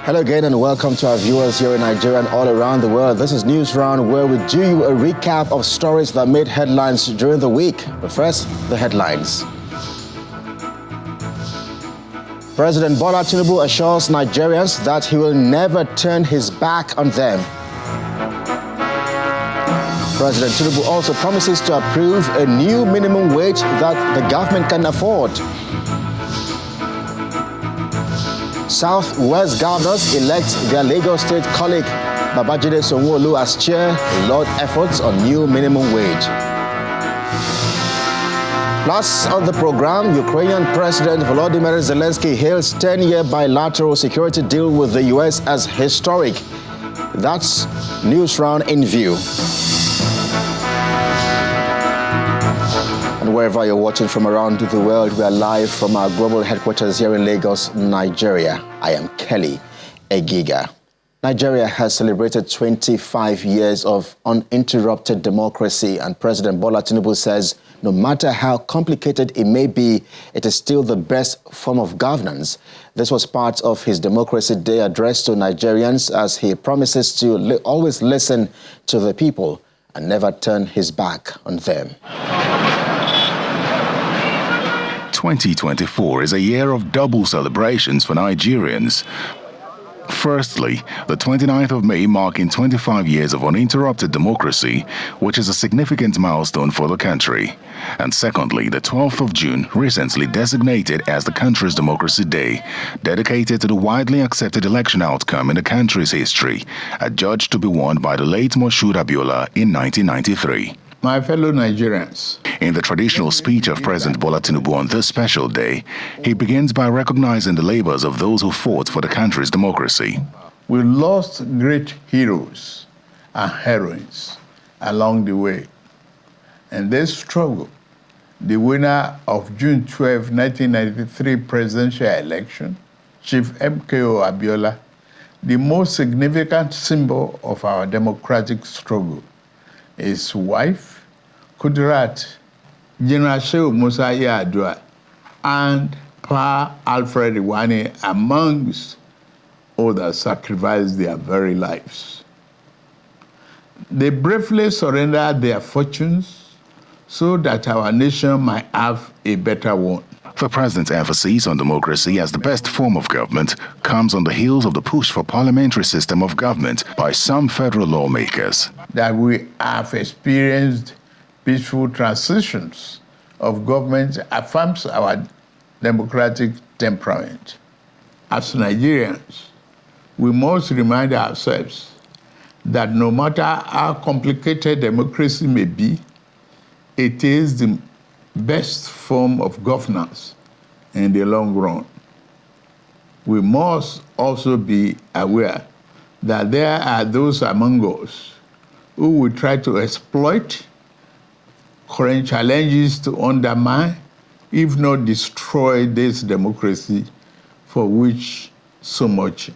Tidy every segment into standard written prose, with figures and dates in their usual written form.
Hello again and welcome to our viewers here in Nigeria and all around the world. This is News Round, where we do you a recap of stories that made headlines during the week. But first, the headlines. President Bola Tinubu assures Nigerians that he will never turn his back on them. President Tinubu also promises to approve a new minimum wage that the government can afford. Southwest governors elect their Lagos State colleague Babajide Sanwo-Olu as chair in laud efforts on new minimum wage. Plus, on the program, Ukrainian President Volodymyr Zelensky hails 10-year bilateral security deal with the U.S. as historic. That's News Round in View. And wherever you're watching from around the world, we are live from our global headquarters here in Lagos, Nigeria. I am Kelly Egiga. Nigeria has celebrated 25 years of uninterrupted democracy, and President Bola Tinubu says no matter how complicated it may be, it is still the best form of governance. This was part of his Democracy Day address to Nigerians, as he promises to always listen to the people and never turn his back on them. 2024 is a year of double celebrations for Nigerians. Firstly, the 29th of May marking 25 years of uninterrupted democracy, which is a significant milestone for the country. And secondly, the 12th of June, recently designated as the country's Democracy Day, dedicated to the widely accepted election outcome in the country's history, adjudged to be won by the late Moshood Abiola in 1993. My fellow Nigerians. In the traditional speech of President Bola Tinubu on this special day, he begins by recognizing the labors of those who fought for the country's democracy. We lost great heroes and heroines along the way. In this struggle, the winner of June 12, 1993 presidential election, Chief MKO Abiola, the most significant symbol of our democratic struggle, his wife, Kudirat, General Shehu Musa Yar'Adua, and Pa Alfred Iwani, amongst others, sacrificed their very lives. They bravely surrendered their fortunes so that our nation might have a better one. The president's emphasis on democracy as the best form of government comes on the heels of the push for parliamentary system of government by some federal lawmakers. That we have experienced peaceful transitions of government affirms our democratic temperament. As Nigerians, we must remind ourselves that no matter how complicated democracy may be, it is the best form of governance in the long run. We must also be aware that there are those among us who will try to exploit current challenges to undermine, if not destroy, this democracy for which so much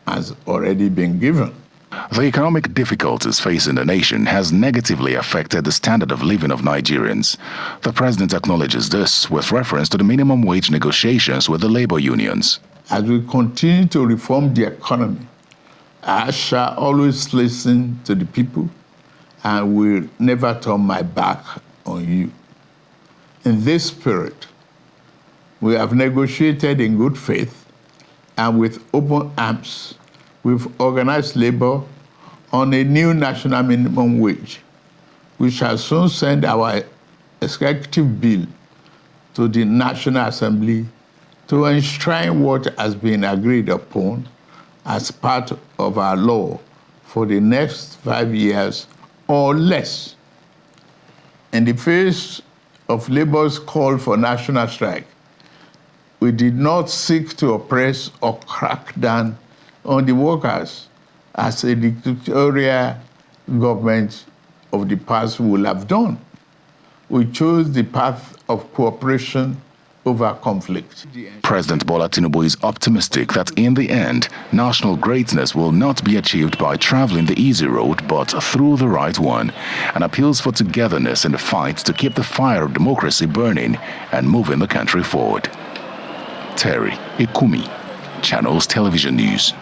has already been given. The economic difficulties facing the nation has negatively affected the standard of living of Nigerians. The president acknowledges this with reference to the minimum wage negotiations with the labor unions. As we continue to reform the economy, I shall always listen to the people and will never turn my back on you. In this spirit, we have negotiated in good faith and with open arms with organized labor on a new national minimum wage. We shall soon send our executive bill to the National Assembly to enshrine what has been agreed upon as part of our law for the next 5 years or less. In the face of labor's call for national strike, we did not seek to oppress or crack down on the workers as a dictatorial government of the past would have done. We chose the path of cooperation over conflict. President Bola Tinubu is optimistic that in the end, national greatness will not be achieved by traveling the easy road, but through the right one, and appeals for togetherness in the fight to keep the fire of democracy burning and moving the country forward. Terry Ikumi, Channels Television News.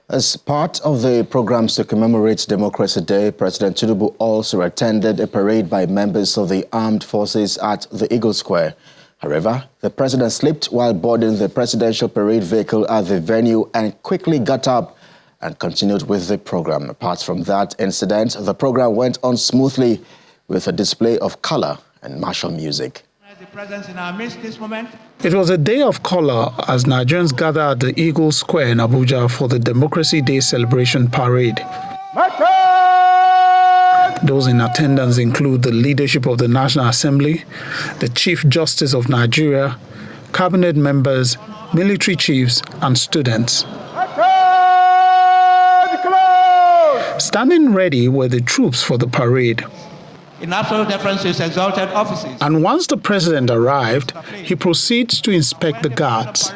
As part of the programs to commemorate Democracy Day, President Tinubu also attended a parade by members of the armed forces at the Eagle Square. However, the president slept while boarding the presidential parade vehicle at the venue and quickly got up and continued with the program. Apart from that incident, the program went on smoothly with a display of color and martial music. The presence in our midst this moment. It was a day of color as Nigerians gathered at the Eagle Square in Abuja for the Democracy Day celebration parade. Those in attendance include the leadership of the National Assembly, the Chief Justice of Nigeria, cabinet members, military chiefs, and students. Standing ready were the troops for the parade. In absolute deference to his exalted offices. And once the president arrived, he proceeds to inspect the guards.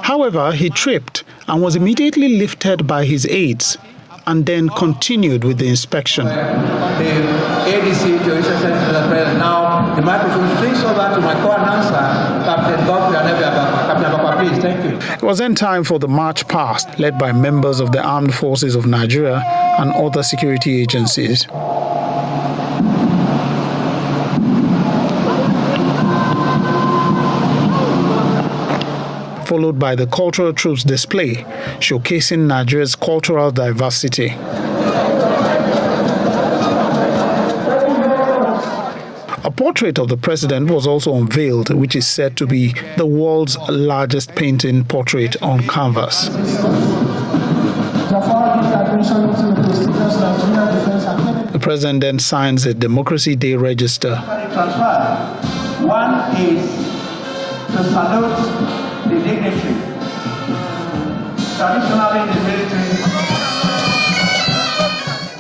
However, he tripped and was immediately lifted by his aides and then continued with the inspection. The ADC to his excellency the president. Now the microphone swings over to my co-announcer, Captain Godfrey Anebia. Captain Abakwa, please, thank you. It was then time for the march past, led by members of the armed forces of Nigeria and other security agencies. Followed by the cultural troops display, showcasing Nigeria's cultural diversity. A portrait of the president was also unveiled, which is said to be the world's largest painting portrait on canvas. The president then signs a Democracy Day register. One is to salute the dignitary. Traditionally in the military.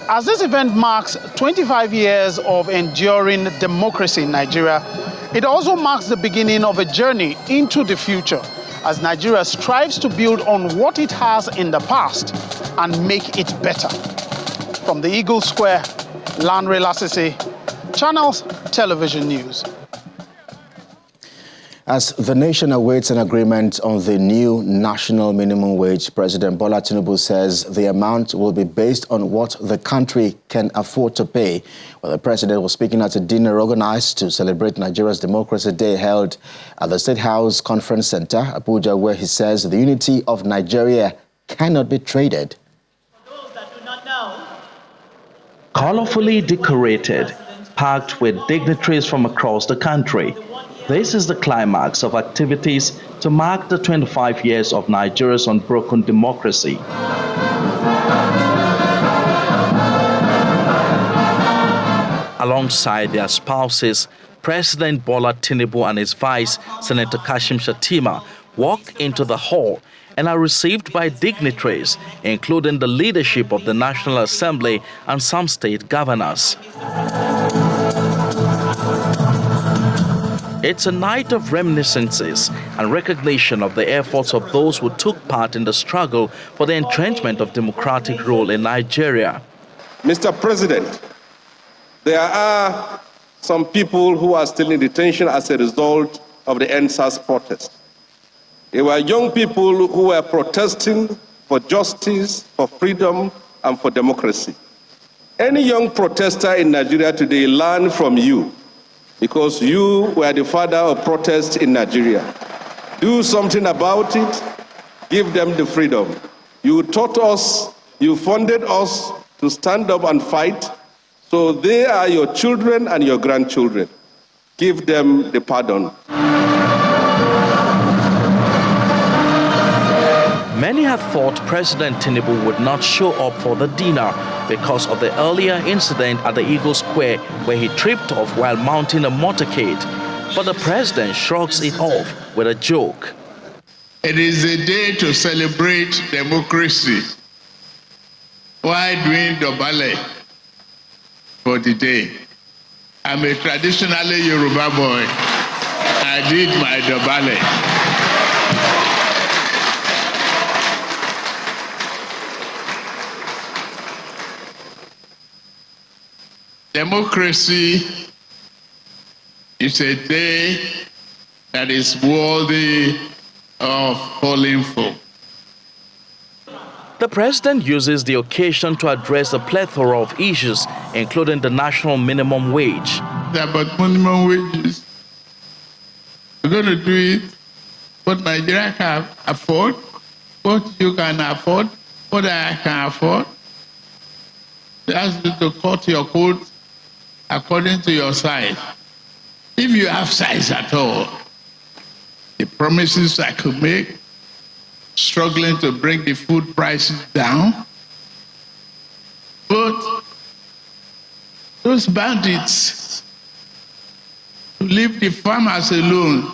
As this event marks 25 years of enduring democracy in Nigeria, it also marks the beginning of a journey into the future as Nigeria strives to build on what it has in the past and make it better. From the Eagle Square, Lanre Lasisi, Channels Television News. As the nation awaits an agreement on the new national minimum wage, President Bola Tinubu says the amount will be based on what the country can afford to pay. Well, the president was speaking at a dinner organized to celebrate Nigeria's Democracy Day held at the State House Conference Center, Abuja, where he says the unity of Nigeria cannot be traded. For those that do not know, colorfully decorated, packed with dignitaries from across the country. This is the climax of activities to mark the 25 years of Nigeria's unbroken democracy. Alongside their spouses, President Bola Tinubu and his vice, Senator Kashim Shettima, walk into the hall and are received by dignitaries, including the leadership of the National Assembly and some state governors. It's a night of reminiscences and recognition of the efforts of those who took part in the struggle for the entrenchment of democratic rule in Nigeria. Mr. President, there are some people who are still in detention as a result of the NSAS protest. They were young people who were protesting for justice, for freedom, and for democracy. Any young protester in Nigeria today learned from you, because you were the father of protest in Nigeria. Do something about it, give them the freedom. You taught us, you funded us to stand up and fight, so they are your children and your grandchildren. Give them the pardon. Many had thought President Tinubu would not show up for the dinner because of the earlier incident at the Eagle Square where he tripped off while mounting a motorcade. But the president shrugs it off with a joke. It is a day to celebrate democracy. Why doing the ballet for the day? I'm a traditionally Yoruba boy. I did my dobale. Democracy is a day that is worthy of falling for. The president uses the occasion to address a plethora of issues, including the national minimum wage. About minimum wages. We're going to do it what Nigeria can afford, what you can afford, what I can afford. They ask you to cut your coat according to your size. If you have size at all, the promises I could make, struggling to bring the food prices down, but those bandits who leave the farmers alone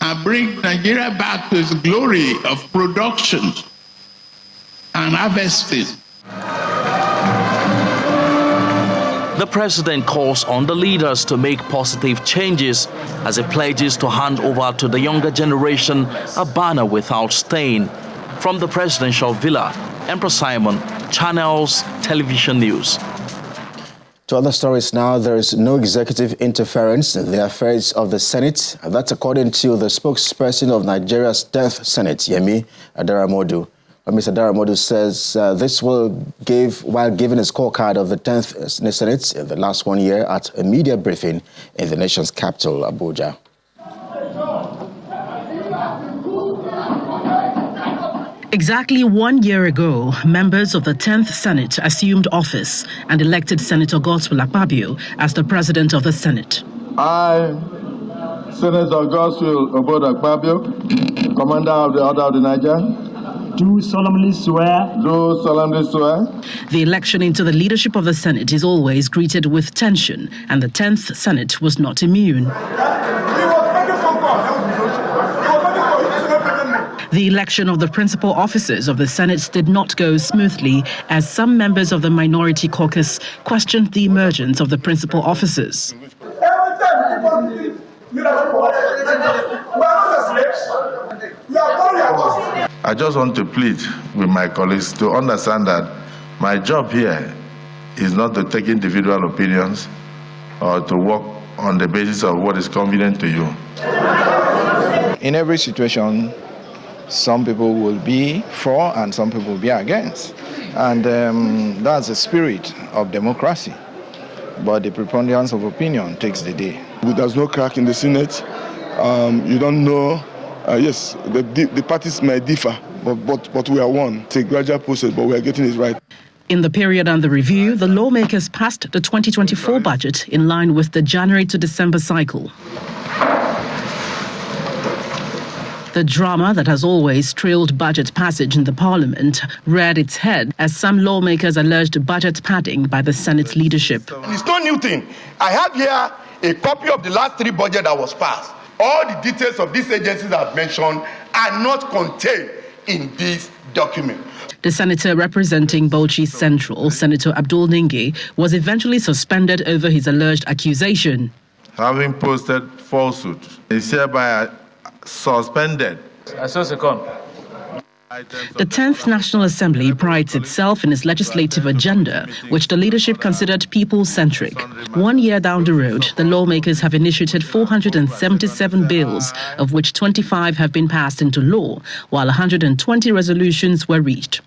and bring Nigeria back to its glory of production and harvesting. The president calls on the leaders to make positive changes as he pledges to hand over to the younger generation a banner without stain. From the presidential villa, Emperor Simon, Channels Television News. To other stories now, there is no executive interference in the affairs of the Senate. That's according to the spokesperson of Nigeria's 10th Senate, Yemi Adaramodu. Mr. Adaramodu says this will give while giving a scorecard of the 10th Senate in the last 1 year at a media briefing in the nation's capital, Abuja. Exactly 1 year ago, members of the 10th Senate assumed office and elected Senator Godswill Akpabio as the president of the Senate. I, Senator Godswill Akpabio, Commander of the Order of the Niger, do solemnly swear. Do solemnly swear. The election into the leadership of the Senate is always greeted with tension, and the 10th Senate was not immune. The election of the principal officers of the Senate did not go smoothly, as some members of the minority caucus questioned the emergence of the principal officers. I just want to plead with my colleagues to understand that my job here is not to take individual opinions or to work on the basis of what is convenient to you. In every situation, some people will be for and some people will be against. And that's the spirit of democracy. But the preponderance of opinion takes the day. There's no crack in the Senate. You don't know. Yes, the parties may differ, but we are one. It's a gradual process, but we are getting it right. In the period under review, the lawmakers passed the 2024 budget in line with the January to December cycle. The drama that has always trailed budget passage in the parliament reared its head as some lawmakers alleged budget padding by the Senate leadership. It's no new thing. I have here a copy of the last 3 budgets that was passed. All the details of these agencies I've mentioned are not contained in this document. The senator representing Bauchi Central, Senator Abdul Ninge, was eventually suspended over his alleged accusation. Having posted falsehood is hereby suspended. The 10th National Assembly prides itself in its legislative agenda, which the leadership considered people-centric. 1 year down the road, the lawmakers have initiated 477 bills, of which 25 have been passed into law, while 120 resolutions were reached.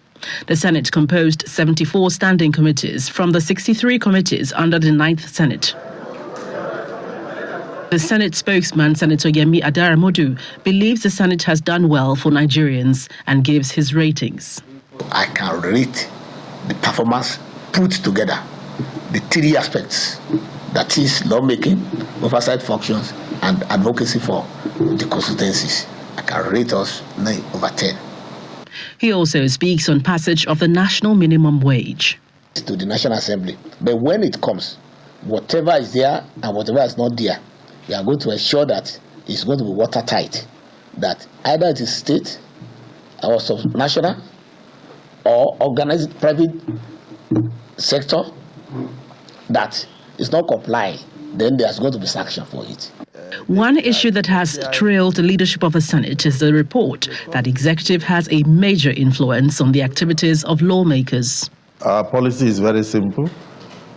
The Senate composed 74 standing committees from the 63 committees under the 9th Senate. The Senate spokesman, Senator Yemi Adaramodu, believes the Senate has done well for Nigerians and gives his ratings. I can rate the performance put together, the 3 aspects, that is lawmaking, oversight functions, and advocacy for the constituencies. I can rate us 9/10. He also speaks on passage of the national minimum wage. To the National Assembly. But when it comes, whatever is there and whatever is not there, we are going to ensure that it's going to be watertight. That either it is state or national or organized private sector that is not complying, then there's going to be sanction for it. One issue that has trailed the leadership of the Senate is the report that the executive has a major influence on the activities of lawmakers. Our policy is very simple.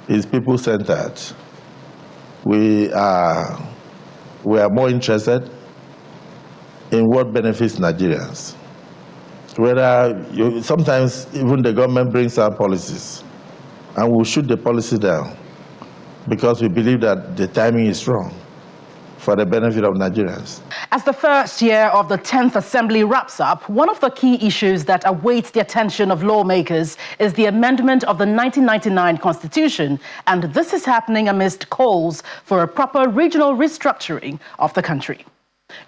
It's people-centered. We are more interested in what benefits Nigerians. Sometimes even the government brings out policies, and we'll shoot the policy down because we believe that the timing is wrong for the benefit of Nigerians. As the first year of the 10th Assembly wraps up, one of the key issues that awaits the attention of lawmakers is the amendment of the 1999 Constitution, and this is happening amidst calls for a proper regional restructuring of the country.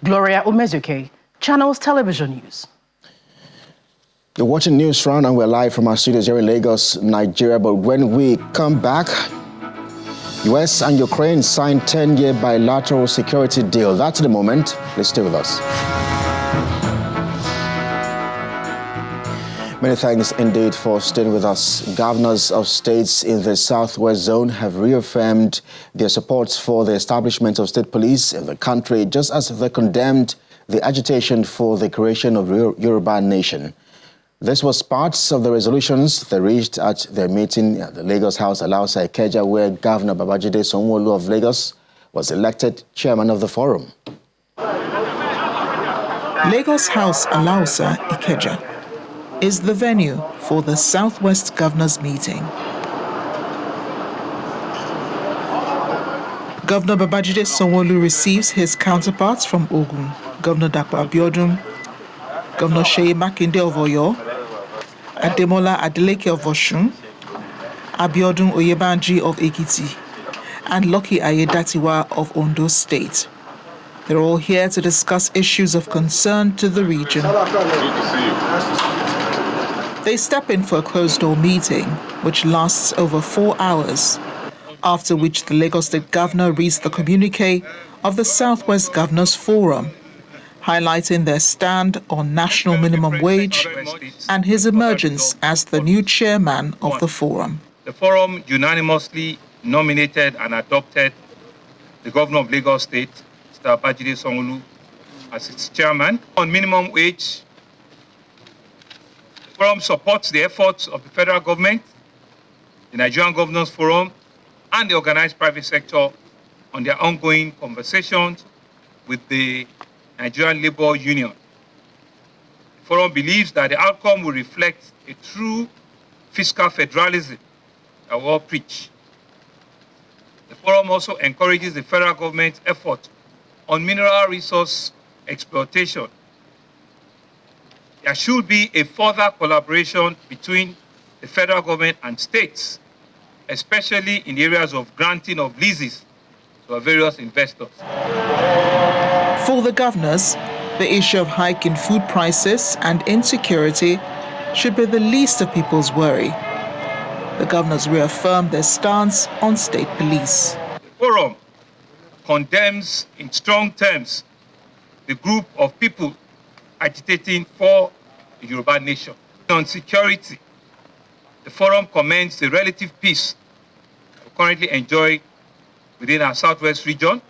Gloria Umezuke, Channels Television News. You're watching News Round, and we're live from our studios here in Lagos, Nigeria. But when we come back, US and Ukraine signed 10-year bilateral security deal. That's the moment. Please stay with us. Many thanks indeed for staying with us. Governors of states in the Southwest Zone have reaffirmed their support for the establishment of state police in the country, just as they condemned the agitation for the creation of Yoruba Nation. This was part of the resolutions they reached at their meeting at the Lagos House Alausa Ikeja, where Governor Babajide Sanwo-Olu of Lagos was elected chairman of the forum. Lagos House Alausa Ikeja is the venue for the Southwest Governors meeting. Governor Babajide Sanwo-Olu receives his counterparts from Ogun, Governor Dapo Abiodun, Governor Seyi Makinde of Oyo, Ademola Adeleke of Osun, Abiodun Oyebanji of Ekiti, and Lucky Ayedatiwa of Ondo State. They're all here to discuss issues of concern to the region. They step in for a closed-door meeting, which lasts over 4 hours, after which the Lagos State Governor reads the communique of the Southwest Governors Forum, highlighting their stand on national minimum wage and his emergence as the new chairman of the forum. The forum unanimously nominated and adopted the governor of Lagos State, Mr. Babajide Sanwo-Olu, as its chairman. On minimum wage, the forum supports the efforts of the federal government, the Nigerian Governors Forum, and the organized private sector on their ongoing conversations with the Nigerian Labour Union. The forum believes that the outcome will reflect a true fiscal federalism that we all preach. The forum also encourages the federal government's effort on mineral resource exploitation. There should be a further collaboration between the federal government and states, especially in the areas of granting of leases to various investors. For the governors, the issue of hiking food prices and insecurity should be the least of people's worry. The governors reaffirmed their stance on state police. The forum condemns in strong terms the group of people agitating for the Yoruba nation. On security, the forum commends the relative peace we currently enjoy within our Southwest region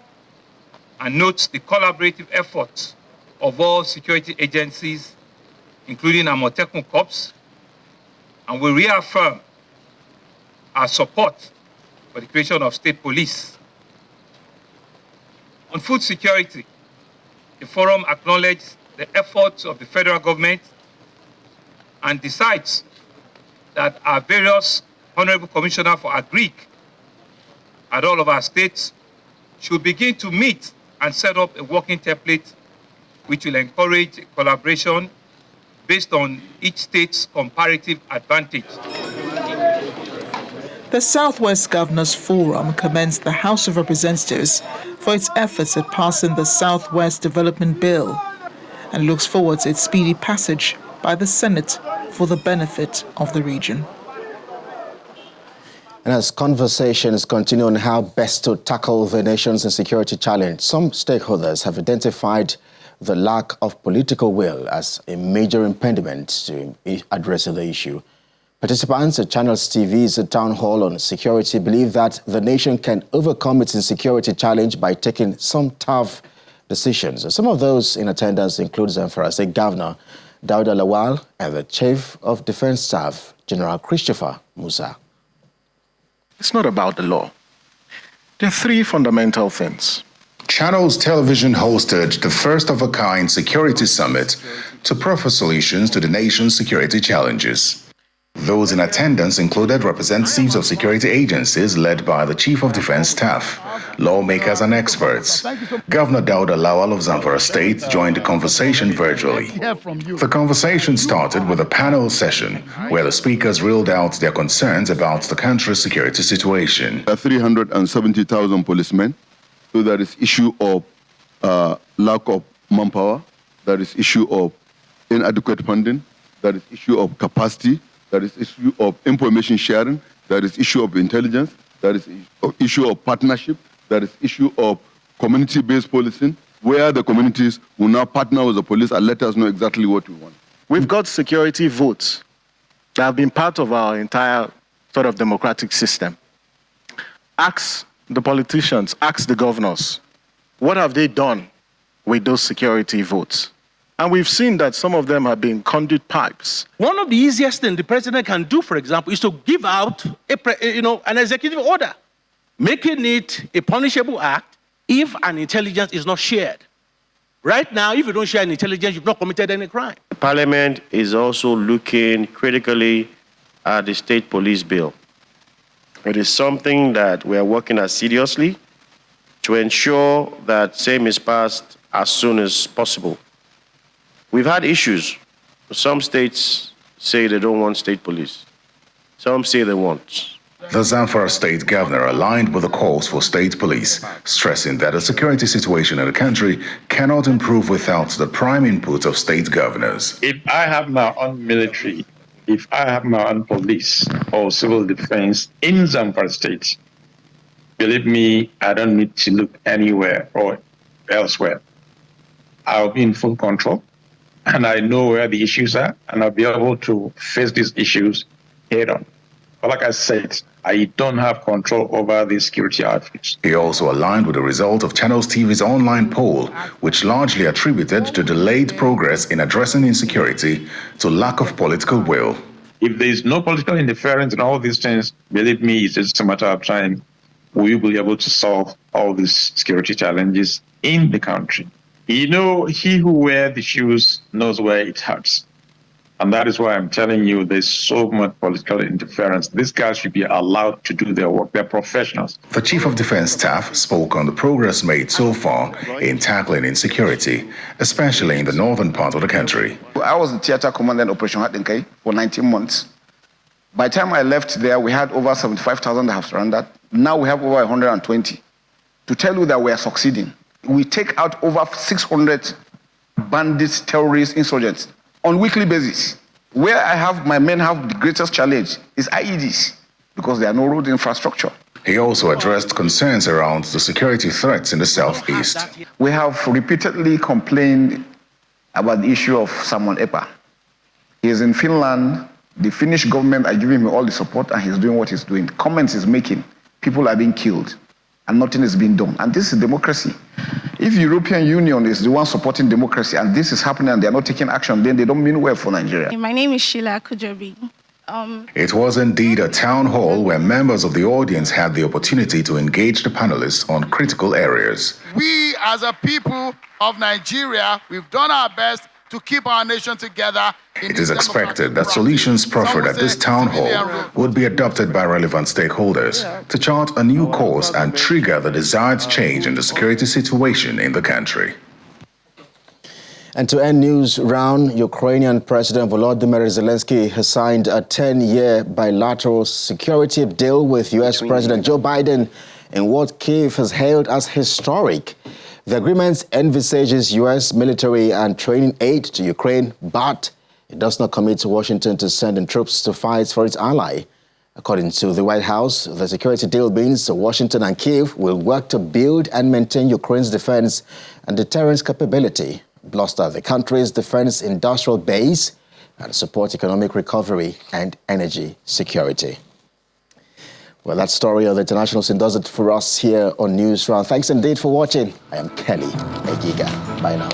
and notes the collaborative efforts of all security agencies, including Amotekun Corps, and we reaffirm our support for the creation of state police. On food security, the forum acknowledges the efforts of the federal government and decides that our various Honorable Commissioner for Agric at all of our states should begin to meet and set up a working template which will encourage collaboration based on each state's comparative advantage. The Southwest Governors Forum commends the House of Representatives for its efforts at passing the Southwest Development Bill and looks forward to its speedy passage by the Senate for the benefit of the region. And as conversations continue on how best to tackle the nation's insecurity challenge, some stakeholders have identified the lack of political will as a major impediment to addressing the issue. Participants at Channels TV's town hall on security believe that the nation can overcome its insecurity challenge by taking some tough decisions. Some of those in attendance include Zamfara State Governor Dauda Lawal and the Chief of Defense Staff, General Christopher Musa. It's not about the law. There are three fundamental things. Channels Television hosted the first-of-a-kind security summit to proffer solutions to the nation's security challenges. Those in attendance included representatives of security agencies led by the Chief of Defense Staff, lawmakers and experts. Governor Dauda Lawal of Zamfara State joined the conversation virtually. The conversation started with a panel session where the speakers reeled out their concerns about the country's security situation. 370,000 policemen, so there is issue of lack of manpower, there is issue of inadequate funding, there is issue of capacity, there is issue of information sharing, there is issue of intelligence, there is issue of partnership, there is issue of community-based policing, where the communities will now partner with the police and let us know exactly what we want. We've got security votes that have been part of our entire sort of democratic system. Ask the politicians, ask the governors, what have they done with those security votes? And we've seen that some of them have been conduit pipes. One of the easiest things the president can do, for example, is to give out an executive order, making it a punishable act if an intelligence is not shared. Right now, if you don't share an intelligence, you've not committed any crime. Parliament is also looking critically at the state police bill. It is something that we are working at seriously to ensure that same is passed as soon as possible. We've had issues. Some states say they don't want state police. Some say they want. The Zamfara state governor aligned with the calls for state police, stressing that the security situation in the country cannot improve without the prime input of state governors. If I have my own military, if I have my own police or civil defense in Zamfara state, believe me, I don't need to look anywhere or elsewhere. I'll be in full control. And I know where the issues are, and I'll be able to face these issues head on. But like I said, I don't have control over the security outfits. He also aligned with the result of Channels TV's online poll, which largely attributed to delayed progress in addressing insecurity to lack of political will. If there is no political interference in all these things, believe me, it's just a matter of time. We will be able to solve all these security challenges in the country. You know, he who wears the shoes knows where it hurts. And that is why I'm telling you there's so much political interference. These guys should be allowed to do their work. They're professionals. The Chief of Defense Staff spoke on the progress made so far in tackling insecurity, especially in the northern part of the country. I was the theater commander in Operation Hatinkai for 19 months. By the time I left there, we had over 75,000 that have surrendered. Now we have over 120. To tell you that we are succeeding. We take out over 600 bandits, terrorists, insurgents on a weekly basis. Where my men have the greatest challenge is IEDs because there are no road infrastructure. He also addressed concerns around the security threats in the southeast. We have repeatedly complained about the issue of Simon Epa. He is in Finland. The Finnish government are giving him all the support and he's doing what he's doing. Comments he's making, people are being killed. And nothing is being done. And this is democracy. If the European Union is the one supporting democracy and this is happening and they're not taking action, then they don't mean well for Nigeria. My name is Sheila Kujobi. It was indeed a town hall where members of the audience had the opportunity to engage the panelists on critical areas. We as a people of Nigeria, we've done our best to keep our nation together. It is expected that solutions proffered at this town hall would be adopted by relevant stakeholders to chart a new course and trigger the desired change in the security situation in the country. And to end news round, Ukrainian President Volodymyr Zelensky has signed a 10-year bilateral security deal with U.S. President Joe Biden in what Kyiv has hailed as historic. The agreement envisages U.S. military and training aid to Ukraine, but it does not commit Washington to sending troops to fight for its ally. According to the White House, the security deal means Washington and Kyiv will work to build and maintain Ukraine's defense and deterrence capability, bolster the country's defense industrial base, and support economic recovery and energy security. Well, that story of the international scene does it for us here on News Round. Thanks indeed for watching. I am Kelly Egiga. Bye now.